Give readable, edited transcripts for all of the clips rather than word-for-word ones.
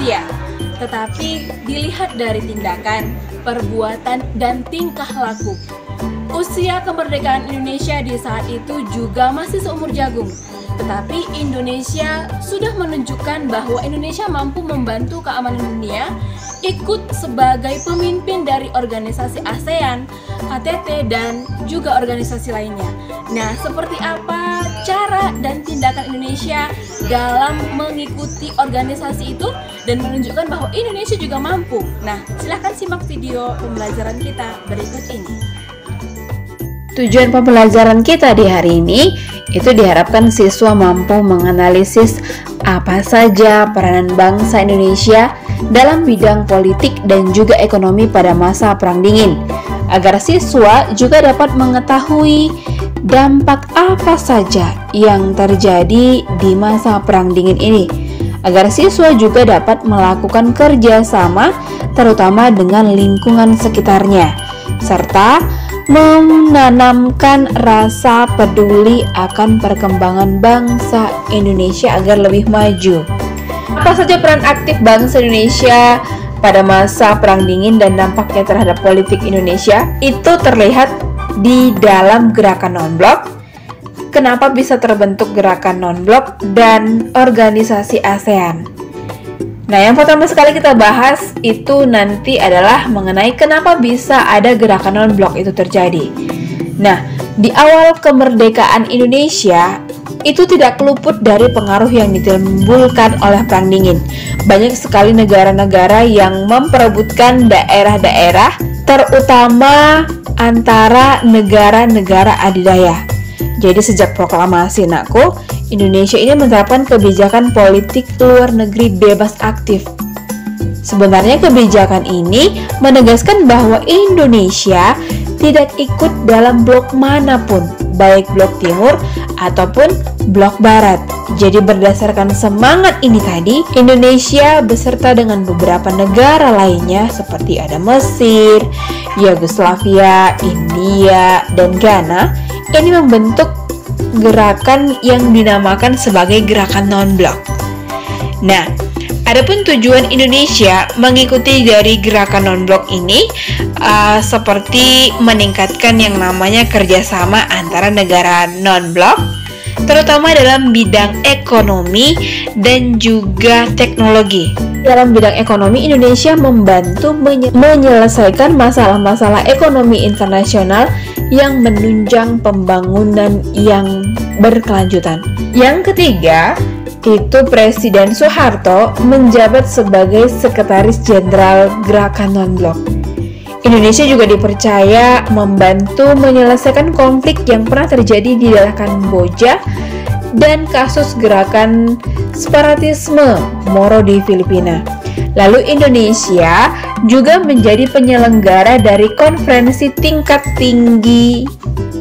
usia, tetapi dilihat dari tindakan, perbuatan, dan tingkah laku. Usia kemerdekaan Indonesia di saat itu juga masih seumur jagung, tetapi Indonesia sudah menunjukkan bahwa Indonesia mampu membantu keamanan dunia, ikut sebagai pemimpin dari organisasi ASEAN, KTT, dan juga organisasi lainnya. Nah, seperti apa cara dan tindakan Indonesia dalam mengikuti organisasi itu dan menunjukkan bahwa Indonesia juga mampu? Nah, silahkan simak video pembelajaran kita berikut ini. Tujuan pembelajaran kita di hari ini itu diharapkan siswa mampu menganalisis apa saja peranan bangsa Indonesia dalam bidang politik dan juga ekonomi pada masa Perang Dingin, agar siswa juga dapat mengetahui dampak apa saja yang terjadi di masa Perang Dingin ini, agar siswa juga dapat melakukan kerjasama terutama dengan lingkungan sekitarnya, serta menanamkan rasa peduli akan perkembangan bangsa Indonesia agar lebih maju. Apa saja peran aktif bangsa Indonesia pada masa Perang Dingin dan dampaknya terhadap politik Indonesia? Itu terlihat di dalam gerakan non-blok. Kenapa bisa terbentuk gerakan non-blok dan organisasi ASEAN? Nah, yang pertama sekali kita bahas itu nanti adalah mengenai kenapa bisa ada gerakan non-blok itu terjadi. Nah, di awal kemerdekaan Indonesia itu tidak luput dari pengaruh yang ditimbulkan oleh Perang Dingin. Banyak sekali negara-negara yang memperebutkan daerah-daerah, terutama antara negara-negara adidaya. Jadi sejak proklamasi NAKO, Indonesia ini menerapkan kebijakan politik luar negeri bebas aktif. Sebenarnya kebijakan ini menegaskan bahwa Indonesia tidak ikut dalam blok manapun, baik blok timur ataupun blok barat. Jadi berdasarkan semangat ini tadi, Indonesia beserta dengan beberapa negara lainnya seperti ada Mesir, Yugoslavia, India, dan Ghana, ini membentuk gerakan yang dinamakan sebagai gerakan non-blok. Nah, adapun tujuan Indonesia mengikuti dari gerakan non-blok ini seperti meningkatkan yang namanya kerjasama antara negara non-blok, terutama dalam bidang ekonomi dan juga teknologi. Dalam bidang ekonomi, Indonesia membantu menyelesaikan masalah-masalah ekonomi internasional yang menunjang pembangunan yang berkelanjutan. Yang ketiga, itu Presiden Soeharto menjabat sebagai Sekretaris Jenderal Gerakan Non-Blok. Indonesia juga dipercaya membantu menyelesaikan konflik yang pernah terjadi di daerah Kamboja dan kasus gerakan separatisme Moro di Filipina. Lalu Indonesia juga menjadi penyelenggara dari konferensi tingkat tinggi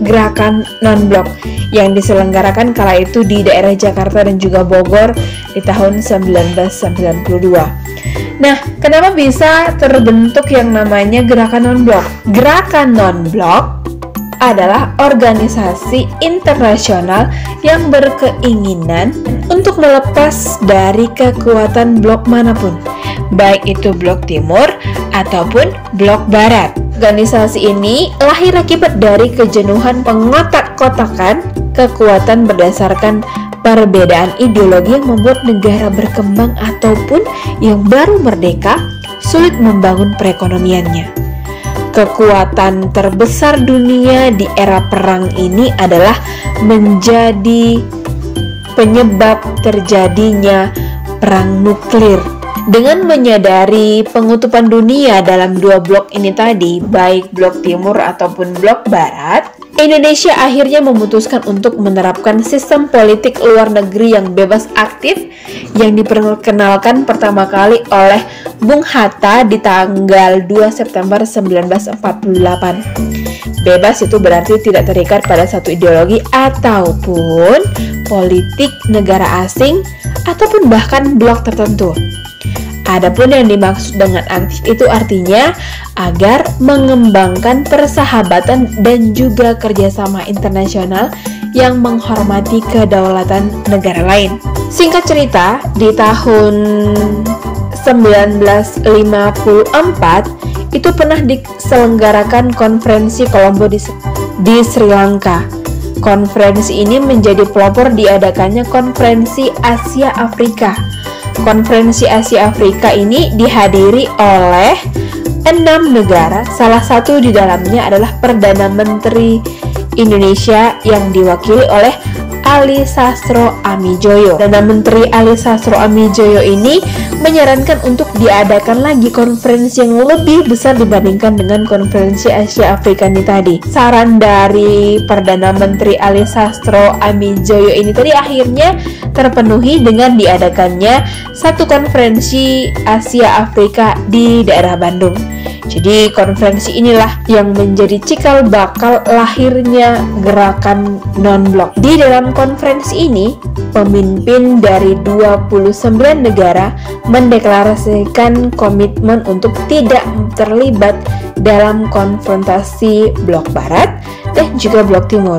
gerakan non-blok yang diselenggarakan kala itu di daerah Jakarta dan juga Bogor di tahun 1992. Nah, kenapa bisa terbentuk yang namanya gerakan non-blok? Gerakan non-blok adalah organisasi internasional yang berkeinginan untuk melepas dari kekuatan blok manapun, baik itu blok timur ataupun blok barat. Organisasi ini lahir akibat dari kejenuhan pengotak-kotakan kekuatan berdasarkan perbedaan ideologi yang membuat negara berkembang ataupun yang baru merdeka sulit membangun perekonomiannya. Kekuatan terbesar dunia di era perang ini adalah menjadi penyebab terjadinya perang nuklir. Dengan menyadari pengutupan dunia dalam dua blok ini tadi, baik blok timur ataupun blok barat, Indonesia akhirnya memutuskan untuk menerapkan sistem politik luar negeri yang bebas aktif yang diperkenalkan pertama kali oleh Bung Hatta di tanggal 2 September 1948. Bebas itu berarti tidak terikat pada satu ideologi ataupun politik negara asing ataupun bahkan blok tertentu. Adapun yang dimaksud dengan aktif itu artinya agar mengembangkan persahabatan dan juga kerjasama internasional yang menghormati kedaulatan negara lain. Singkat cerita, di tahun 1954 itu pernah diselenggarakan konferensi Colombo di Sri Lanka. Konferensi ini menjadi pelopor diadakannya konferensi Asia Afrika. Konferensi Asia Afrika ini dihadiri oleh 6 negara, salah satu di dalamnya adalah Perdana Menteri Indonesia yang diwakili oleh Ali Sastro Amijoyo. Perdana Menteri Ali Sastro Amijoyo ini menyarankan untuk diadakan lagi konferensi yang lebih besar dibandingkan dengan konferensi Asia Afrika ini tadi. Saran dari Perdana Menteri Ali Sastro Amijoyo ini tadi akhirnya terpenuhi dengan diadakannya satu konferensi Asia Afrika di daerah Bandung. Jadi konferensi inilah yang menjadi cikal bakal lahirnya gerakan non-blok. Di dalam konferensi ini, pemimpin dari 29 negara mendeklarasikan komitmen untuk tidak terlibat dalam konfrontasi blok barat dan juga blok timur.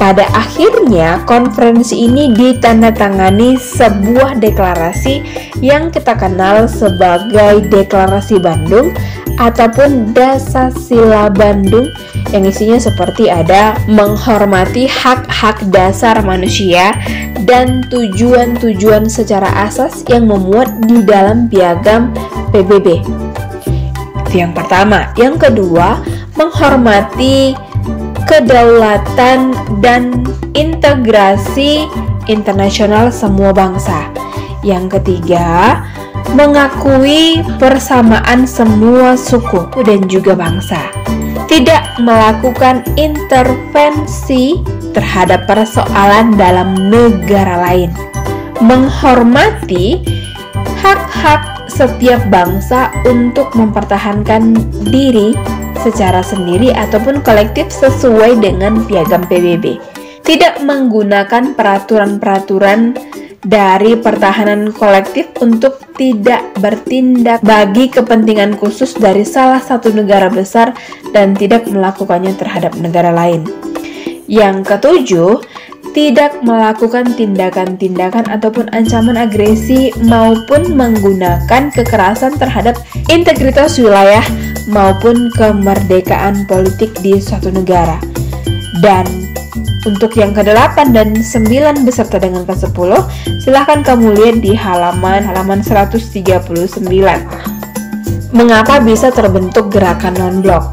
Pada akhirnya, konferensi ini ditandatangani sebuah deklarasi yang kita kenal sebagai Deklarasi Bandung ataupun Dasasila Bandung, yang isinya seperti ada menghormati hak-hak dasar manusia dan tujuan-tujuan secara asas yang memuat di dalam piagam PBB. Itu yang pertama. Yang kedua, menghormati kedaulatan dan integrasi internasional semua bangsa. Yang ketiga, mengakui persamaan semua suku dan juga bangsa. Tidak melakukan intervensi terhadap persoalan dalam negara lain. Menghormati hak-hak setiap bangsa untuk mempertahankan diri secara sendiri ataupun kolektif sesuai dengan piagam PBB. Tidak menggunakan peraturan-peraturan dari pertahanan kolektif untuk tidak bertindak bagi kepentingan khusus dari salah satu negara besar dan tidak melakukannya terhadap negara lain. Yang ketujuh, tidak melakukan tindakan-tindakan ataupun ancaman agresi maupun menggunakan kekerasan terhadap integritas wilayah maupun kemerdekaan politik di suatu negara. Dan untuk yang ke-8 dan 9 beserta dengan ke-10, silahkan kamu lihat di halaman 139. Mengapa bisa terbentuk gerakan non-blok?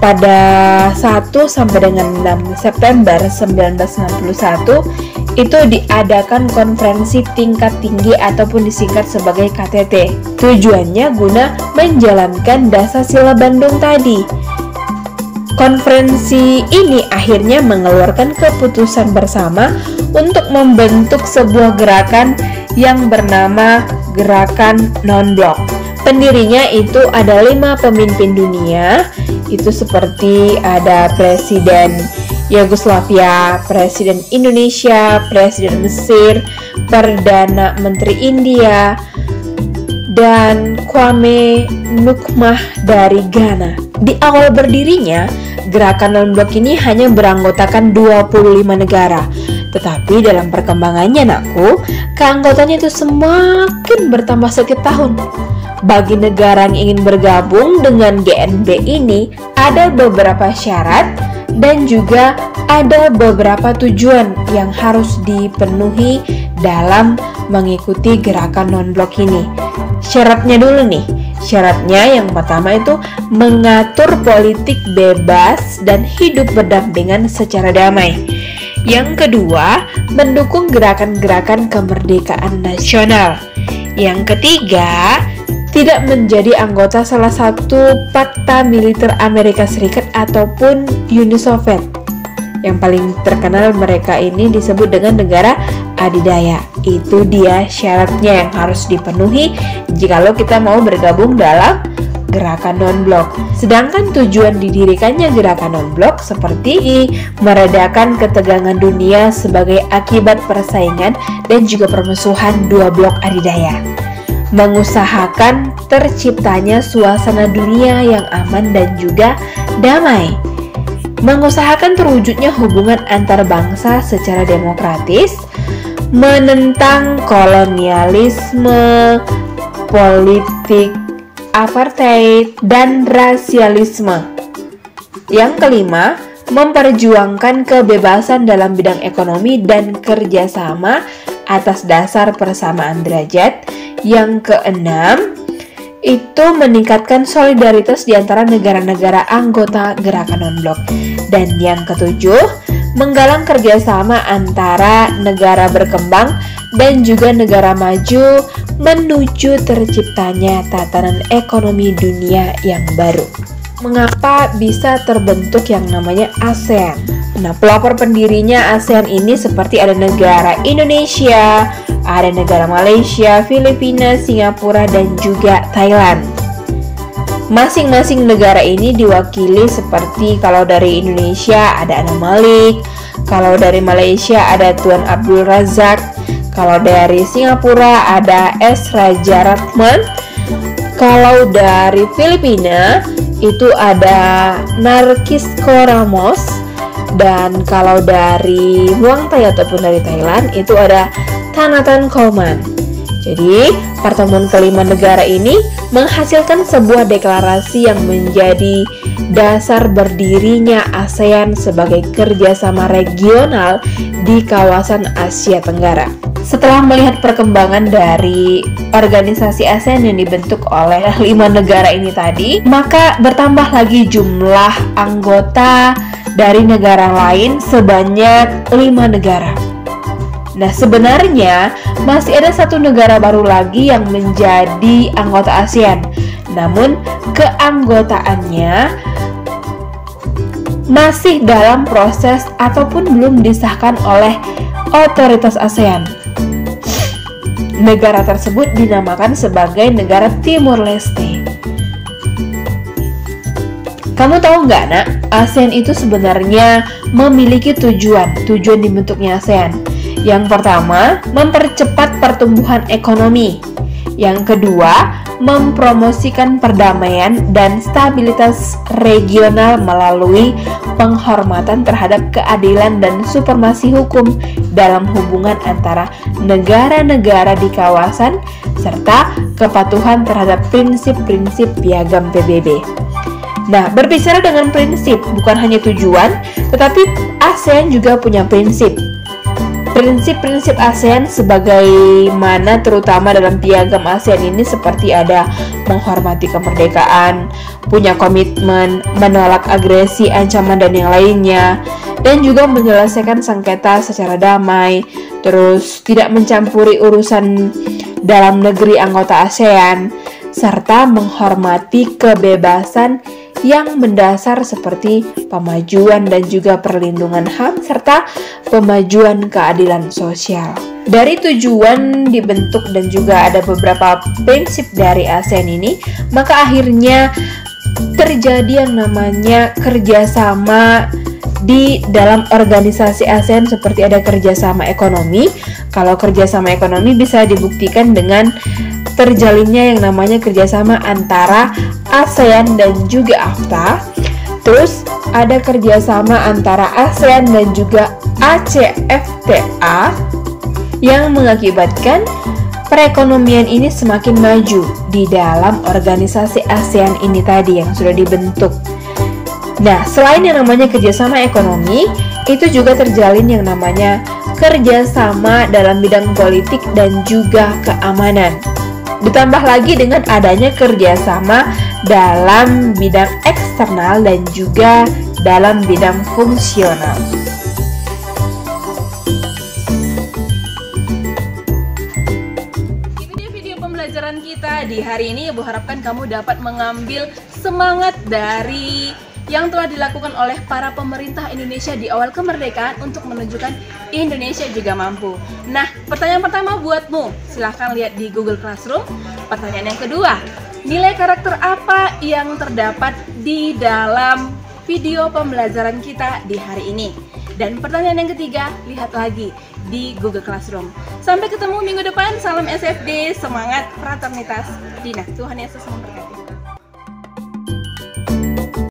Pada 1 sampai dengan 6 September 1961 itu diadakan konferensi tingkat tinggi ataupun disingkat sebagai KTT. Tujuannya guna menjalankan Dasasila Bandung tadi. Konferensi ini akhirnya mengeluarkan keputusan bersama untuk membentuk sebuah gerakan yang bernama Gerakan Non-Blok. Pendirinya itu ada 5 pemimpin dunia, itu seperti ada Presiden Yugoslavia, Presiden Indonesia, Presiden Mesir, Perdana Menteri India, dan Kwame Nkrumah dari Ghana. Di awal berdirinya, gerakan non-blok ini hanya beranggotakan 25 negara. Tetapi dalam perkembangannya, nakku, keanggotaannya itu semakin bertambah setiap tahun. Bagi negara yang ingin bergabung dengan GNB ini, ada beberapa syarat dan juga ada beberapa tujuan yang harus dipenuhi dalam mengikuti gerakan non-blok ini. Syaratnya dulu nih. Syaratnya yang pertama itu mengatur politik bebas dan hidup berdampingan secara damai. Yang kedua, mendukung gerakan-gerakan kemerdekaan nasional. Yang ketiga, tidak menjadi anggota salah satu Pakta Militer Amerika Serikat ataupun Uni Soviet. Yang paling terkenal mereka ini disebut dengan negara adidaya. Itu dia syaratnya yang harus dipenuhi jikalau kita mau bergabung dalam gerakan non-blok. Sedangkan tujuan didirikannya gerakan non-blok seperti meredakan ketegangan dunia sebagai akibat persaingan dan juga permusuhan dua blok adidaya. Mengusahakan terciptanya suasana dunia yang aman dan juga damai. Mengusahakan terwujudnya hubungan antar bangsa secara demokratis, menentang kolonialisme, politik apartheid, dan rasialisme. Yang kelima, memperjuangkan kebebasan dalam bidang ekonomi dan kerjasama atas dasar persamaan derajat. Yang keenam, itu meningkatkan solidaritas di antara negara-negara anggota gerakan non-blok. Dan yang ketujuh, menggalang kerjasama antara negara berkembang dan juga negara maju menuju terciptanya tatanan ekonomi dunia yang baru. Mengapa bisa terbentuk yang namanya ASEAN? Nah, pelopor pendirinya ASEAN ini seperti ada negara Indonesia, ada negara Malaysia, Filipina, Singapura, dan juga Thailand. Masing-masing negara ini diwakili seperti kalau dari Indonesia ada Anam Malik, kalau dari Malaysia ada Tuan Abdul Razak, kalau dari Singapura ada S. Raja Ratman, kalau dari Filipina itu ada Narcisco Ramos, dan kalau dari Muang Thai ataupun dari Thailand itu ada Thanatan Khoman. Jadi, pertemuan kelima negara ini menghasilkan sebuah deklarasi yang menjadi dasar berdirinya ASEAN sebagai kerjasama regional di kawasan Asia Tenggara. Setelah melihat perkembangan dari organisasi ASEAN yang dibentuk oleh 5 negara ini tadi, maka bertambah lagi jumlah anggota dari negara lain sebanyak 5 negara. Nah, sebenarnya masih ada satu negara baru lagi yang menjadi anggota ASEAN. Namun, keanggotaannya masih dalam proses ataupun belum disahkan oleh otoritas ASEAN. Negara tersebut dinamakan sebagai negara Timur Leste. Kamu tahu nggak, nak? ASEAN itu sebenarnya memiliki tujuan dibentuknya ASEAN. Yang pertama, mempercepat pertumbuhan ekonomi. Yang kedua, mempromosikan perdamaian dan stabilitas regional melalui penghormatan terhadap keadilan dan supremasi hukum dalam hubungan antara negara-negara di kawasan, serta kepatuhan terhadap prinsip-prinsip piagam PBB. Nah, berbicara dengan prinsip, bukan hanya tujuan, tetapi ASEAN juga punya prinsip. Prinsip-prinsip ASEAN sebagaimana terutama dalam piagam ASEAN ini seperti ada menghormati kemerdekaan, punya komitmen, menolak agresi, ancaman, dan yang lainnya, dan juga menyelesaikan sengketa secara damai, terus tidak mencampuri urusan dalam negeri anggota ASEAN, serta menghormati kebebasan yang mendasar seperti pemajuan dan juga perlindungan HAM serta pemajuan keadilan sosial. Dari tujuan dibentuk dan juga ada beberapa prinsip dari ASEAN ini, maka akhirnya terjadi yang namanya kerjasama di dalam organisasi ASEAN seperti ada kerjasama ekonomi. Kalau kerjasama ekonomi bisa dibuktikan dengan terjalinnya yang namanya kerjasama antara ASEAN dan juga AFTA. Terus ada kerjasama antara ASEAN dan juga ACFTA yang mengakibatkan perekonomian ini semakin maju di dalam organisasi ASEAN ini tadi yang sudah dibentuk. Nah, selain yang namanya kerjasama ekonomi, itu juga terjalin yang namanya kerjasama dalam bidang politik dan juga keamanan. Ditambah lagi dengan adanya kerjasama dalam bidang eksternal dan juga dalam bidang fungsional. Itu dia video pembelajaran kita di hari ini. Ibu harapkan kamu dapat mengambil semangat dari yang telah dilakukan oleh para pemerintah Indonesia di awal kemerdekaan untuk menunjukkan Indonesia juga mampu. Nah, pertanyaan pertama buatmu, silahkan lihat di Google Classroom. Pertanyaan yang kedua, nilai karakter apa yang terdapat di dalam video pembelajaran kita di hari ini? Dan pertanyaan yang ketiga, lihat lagi di Google Classroom. Sampai ketemu minggu depan, salam SFD, semangat fraternitas Dina. Tuhan Yesus memberkati.